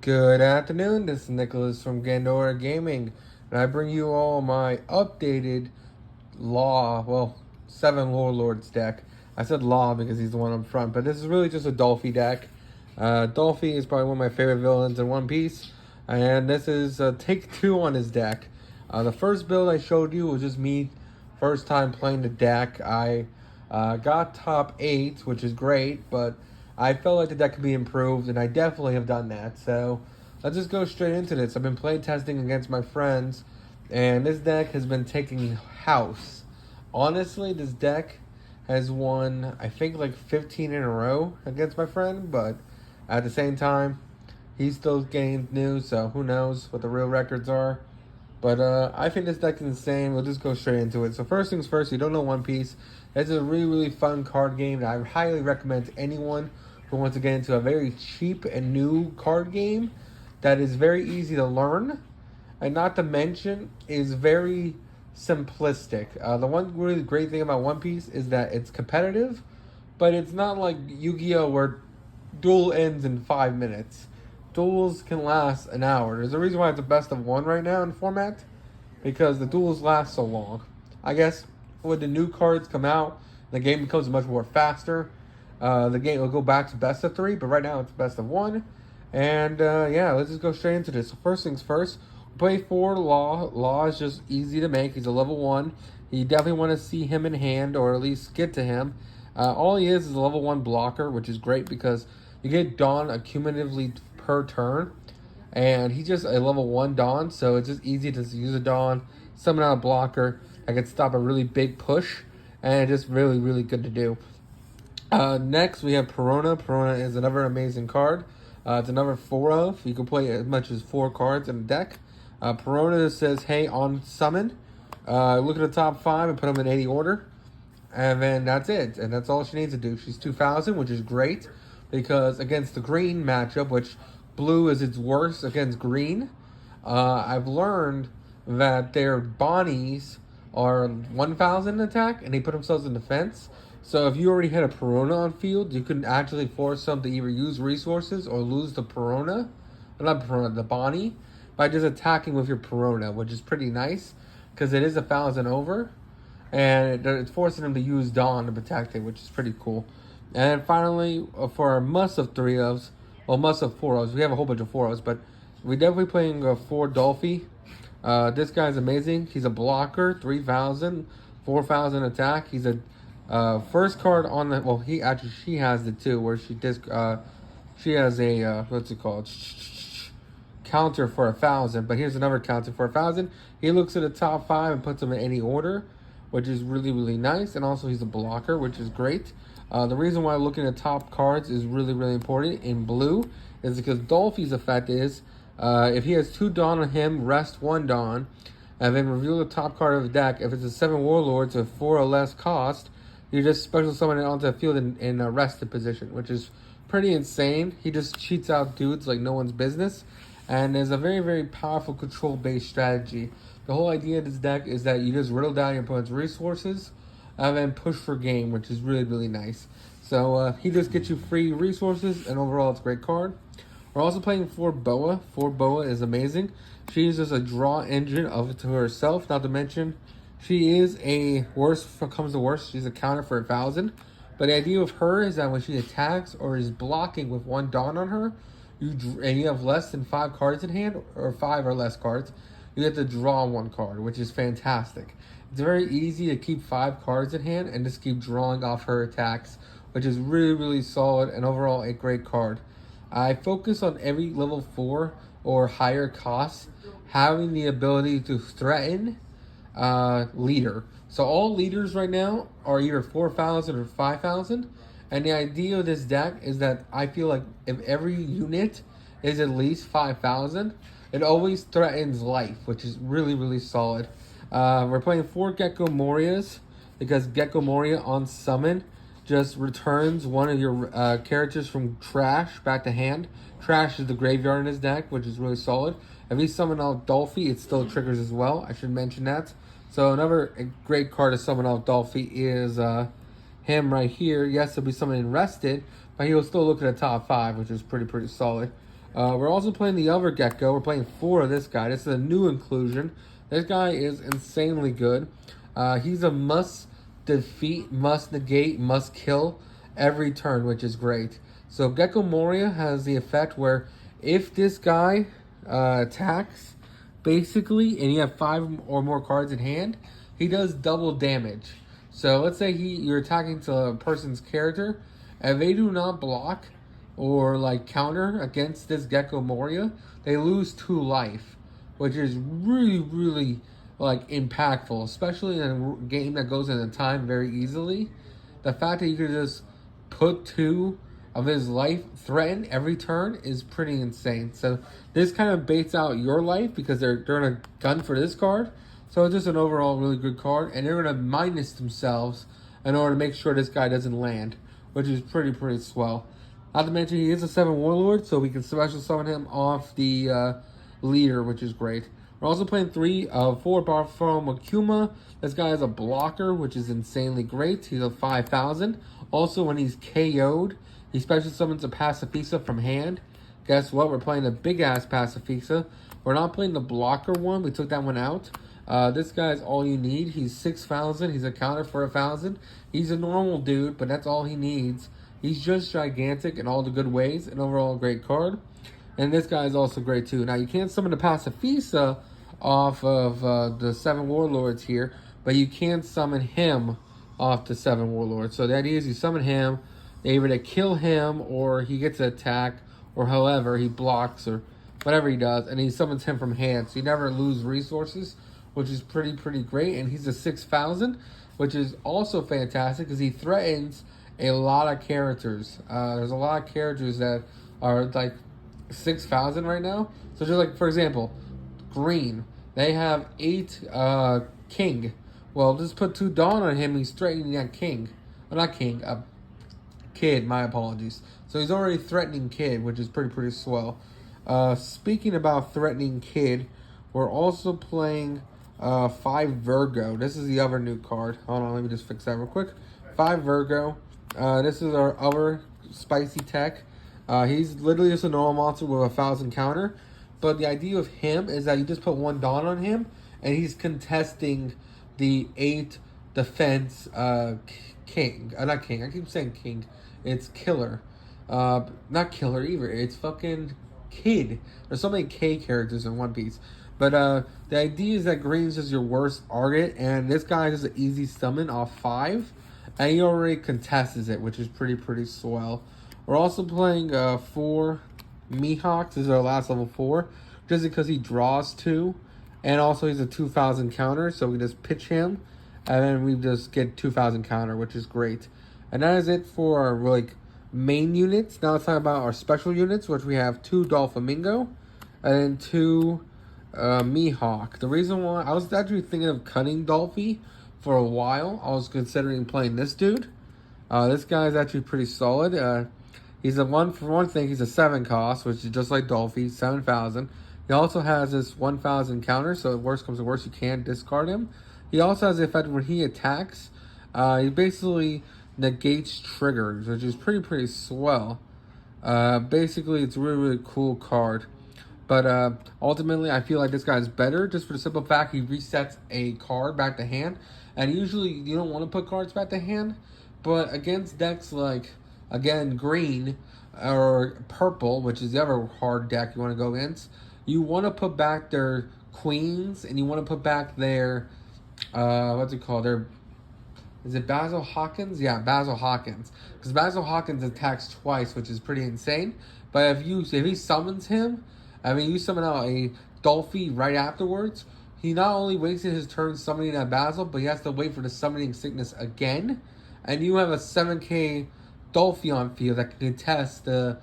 Good afternoon, this is Nicholas from Gandora Gaming, and I bring you all my updated 7 Warlords deck. I said Law because he's the one up front, but this is really just a Dolphy deck. Dolphy is probably one of my favorite villains in One Piece, and this is take 2 on his deck. The first build I showed you was just me first time playing the deck. I got top 8, which is great, but I felt like the deck could be improved, and I definitely have done that. So let's just go straight into this. I've been play testing against my friends, and this deck has been taking house. Honestly, this deck has won, I think, like 15 in a row against my friend, but at the same time, he's still getting new, so who knows what the real records are. But I think this deck is insane. We'll just go straight into it. So first things first, you don't know One Piece. It's a really, really fun card game that I highly recommend to anyone who wants to get into a very cheap and new card game that is very easy to learn. And not to mention, is very simplistic. The one really great thing about One Piece is that it's competitive, but it's not like Yu-Gi-Oh! Where duel ends in 5 minutes. Duels can last an hour. There's a reason why it's a best of 1 right now in format, because the duels last so long. I guess when the new cards come out, the game becomes much more faster. The game will go back to best of 3, but right now it's best of 1. And yeah, let's just go straight into this. So first things first, play 4 Law. Law is just easy to make. He's a level 1. You definitely want to see him in hand, or at least get to him. All he is a level 1 blocker, which is great because you get Dawn accumulatively per turn. And he's just a level 1 Dawn, so it's just easy to use a Dawn, summon out a blocker. I can stop a really big push, and it's just really, really good to do. Next, we have Perona. Perona is another amazing card. It's another 4 of. You can play as much as 4 cards in a deck. Perona says, hey, on summon. Look at the top 5 and put them in any order. And then that's it. And that's all she needs to do. She's 2,000, which is great. Because against the green matchup, which blue is its worst against green, I've learned that their Bonnies are 1,000 attack, and they put themselves in defense. So if you already had a Perona on field, you can actually force them to either use resources or lose the Perona, not Perona, the Bonnie, by just attacking with your Perona, which is pretty nice, because it is 1,000 over, and it's forcing them to use Dawn to protect it, which is pretty cool. And finally, for our must of 3 ofs, well, must of 4 ofs, we have a whole bunch of 4 ofs, but we're definitely playing 4 Dolphy. This guy's amazing. He's a blocker, 3,000, 4,000 attack. He's a first card on the, well, she has it too, where she has a, what's it called? Counter for 1,000, but here's another counter for 1,000. He looks at the top 5 and puts them in any order, which is really, really nice. And also he's a blocker, which is great. The reason why looking at top cards is really, really important in blue is because Dolphy's effect is, if he has 2 Dawn on him, rest 1 Dawn, and then reveal the top card of the deck. If it's a 7 Warlords with 4 or less cost, you just special summon it onto the field in a rested position, which is pretty insane. He just cheats out dudes like no one's business, and is a very, very powerful control-based strategy. The whole idea of this deck is that you just riddle down your opponent's resources and then push for game, which is really, really nice. So he just gets you free resources, and overall it's a great card. We're also playing 4 Boa. 4 Boa is amazing. She uses a draw engine of it to herself, not to mention she is a worst comes to worst. She's a counter for 1,000. But the idea of her is that when she attacks or is blocking with 1 Dawn on her, and you have less than 5 cards in hand, or 5 or less cards, you have to draw 1 card, which is fantastic. It's very easy to keep 5 cards in hand and just keep drawing off her attacks, which is really, really solid and overall a great card. I focus on every level 4 or higher cost having the ability to threaten leader. So all leaders right now are either 4,000 or 5,000. And the idea of this deck is that I feel like if every unit is at least 5,000, it always threatens life, which is really, really solid. We're playing 4 Gecko Morias because Gecko Moria on summon just returns one of your characters from trash back to hand. Trash is the graveyard in his deck, which is really solid. If he summon out Dolphy, it still triggers as well. I should mention that. So another great card to summon out Dolphy is him right here. Yes, he'll be summoning rested, but he'll still look at the top 5, which is pretty solid. We're also playing the other Gecko. We're playing 4 of this guy. This is a new inclusion. This guy is insanely good. He's a must defeat, must negate, must kill every turn, which is great. So Gecko Moria has the effect where if this guy attacks, basically, and you have 5 or more cards in hand, he does double damage. So let's say you're attacking to a person's character, and they do not block or like counter against this Gecko Moria, they lose 2 life, which is really, really like impactful, especially in a game that goes into time very easily. The fact that you could just put 2 of his life threatened every turn is pretty insane. So this kind of baits out your life because they're gonna gun for this card. So it's just an overall really good card, and they're gonna minus themselves in order to make sure this guy doesn't land, which is pretty swell. Not to mention he is a 7 Warlord, so we can special summon him off the leader, which is great. We're also playing 4 Bartholomew Akuma. This guy is a blocker, which is insanely great. He's a 5,000. Also, when he's KO'd, he special summons a Pacifista from hand. Guess what? We're playing a big-ass Pacifista. We're not playing the blocker one. We took that one out. This guy is all you need. He's 6,000. He's a counter for 1,000. He's a normal dude, but that's all he needs. He's just gigantic in all the good ways. An overall great card. And this guy is also great too. Now, you can't summon the Pacifista off of the 7 Warlords here, but you can summon him off the 7 Warlords. So the idea is you summon him, they either to kill him or he gets an attack, or however he blocks or whatever he does, and he summons him from hand. So you never lose resources, which is pretty great. And he's a 6,000, which is also fantastic because he threatens a lot of characters. There's a lot of characters that are like 6,000 right now. So just like, for example, green, they have 8 king. Well, just put 2 Dawn on him, he's threatening that king. Well, not king, kid, my apologies. So he's already threatening kid, which is pretty swell. Speaking about threatening kid, we're also playing 5 Virgo. This is the other new card. Hold on, let me just fix that real quick. 5 Virgo. This is our other spicy tech. He's literally just a normal monster with 1,000 counter. But the idea of him is that you just put 1 Dawn on him, and he's contesting the 8 defense king. Not king. I keep saying king. It's killer. Not killer either. It's fucking kid. There's so many K characters in One Piece. But the idea is that green's is your worst target, and this guy is an easy summon off 5, and he already contests it, which is pretty swell. We're also playing 4 Mihawks. This is our last level 4, just because he draws 2, and also he's a 2,000 counter, so we just pitch him, and then we just get 2,000 counter, which is great. And that is it for our like main units. Now let's talk about our special units, which we have 2 Doflamingo and then 2 Mihawk. The reason why I was actually thinking of cutting Dolphy for a while, I was considering playing this dude. This guy is actually pretty solid. He's for one thing, he's a 7 cost, which is just like Dolphy, 7,000. He also has this 1,000 counter, so if worst comes to worst, you can discard him. He also has the effect when he attacks, he basically negates triggers, which is pretty swell. Basically, it's a really cool card. But ultimately, I feel like this guy's better just for the simple fact he resets a card back to hand. And usually, you don't want to put cards back to hand. But against decks like, again, green or purple, which is the other hard deck you want to go against, you want to put back their queens and you want to put back their, what's it called? Is it Basil Hawkins? Yeah, Basil Hawkins. Because Basil Hawkins attacks twice, which is pretty insane. But if he summons him, I mean, you summon out a Dolphy right afterwards, he not only wasted his turn summoning that Basil, but he has to wait for the summoning sickness again. And you have a 7k Dolphy on field that can contest the,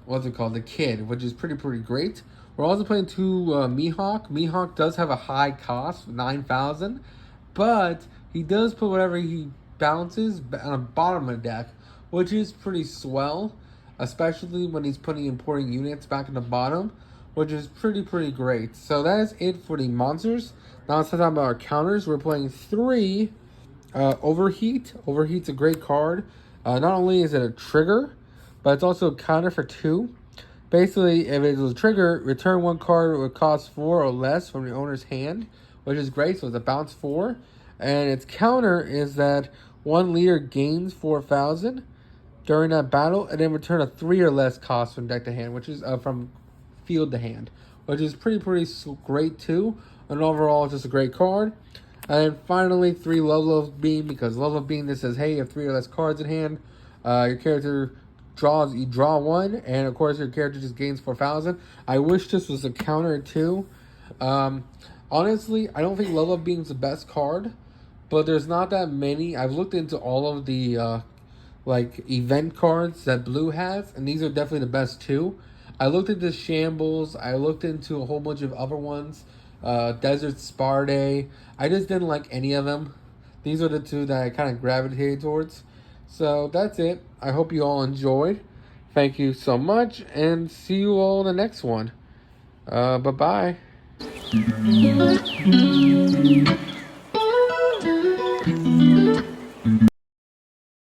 the kid, which is pretty great. We're also playing 2 Mihawk. Mihawk does have a high cost, 9,000, but he does put whatever he bounces on the bottom of the deck, which is pretty swell, especially when he's putting important units back in the bottom, which is pretty great. So that is it for the monsters. Now let's talk about our counters. We're playing 3 Overheat. Overheat's a great card. Not only is it a trigger, but it's also a counter for 2. Basically, if it was a trigger, return one card with cost 4 or less from your owner's hand, which is great. So it's a bounce 4. And its counter is that one leader gains 4,000 during that battle, and then return a 3 or less cost from deck to hand, which is from field to hand, which is pretty great too. And overall, just a great card. And finally, 3 Love Beam, because Love Beam, this says, hey, you have 3 or less cards in hand. Your character you draw 1, and of course your character just gains 4,000. I wish this was a counter too. Honestly, I don't think Love Beam's the best card, but there's not that many. I've looked into all of the like event cards that Blue has, and these are definitely the best too. I looked into Shambles. I looked into a whole bunch of other ones. Desert Sparday. I just didn't like any of them. These are the 2 that I kind of gravitated towards. So that's it. I hope you all enjoyed. Thank you so much, and see you all in the next one. Bye-bye.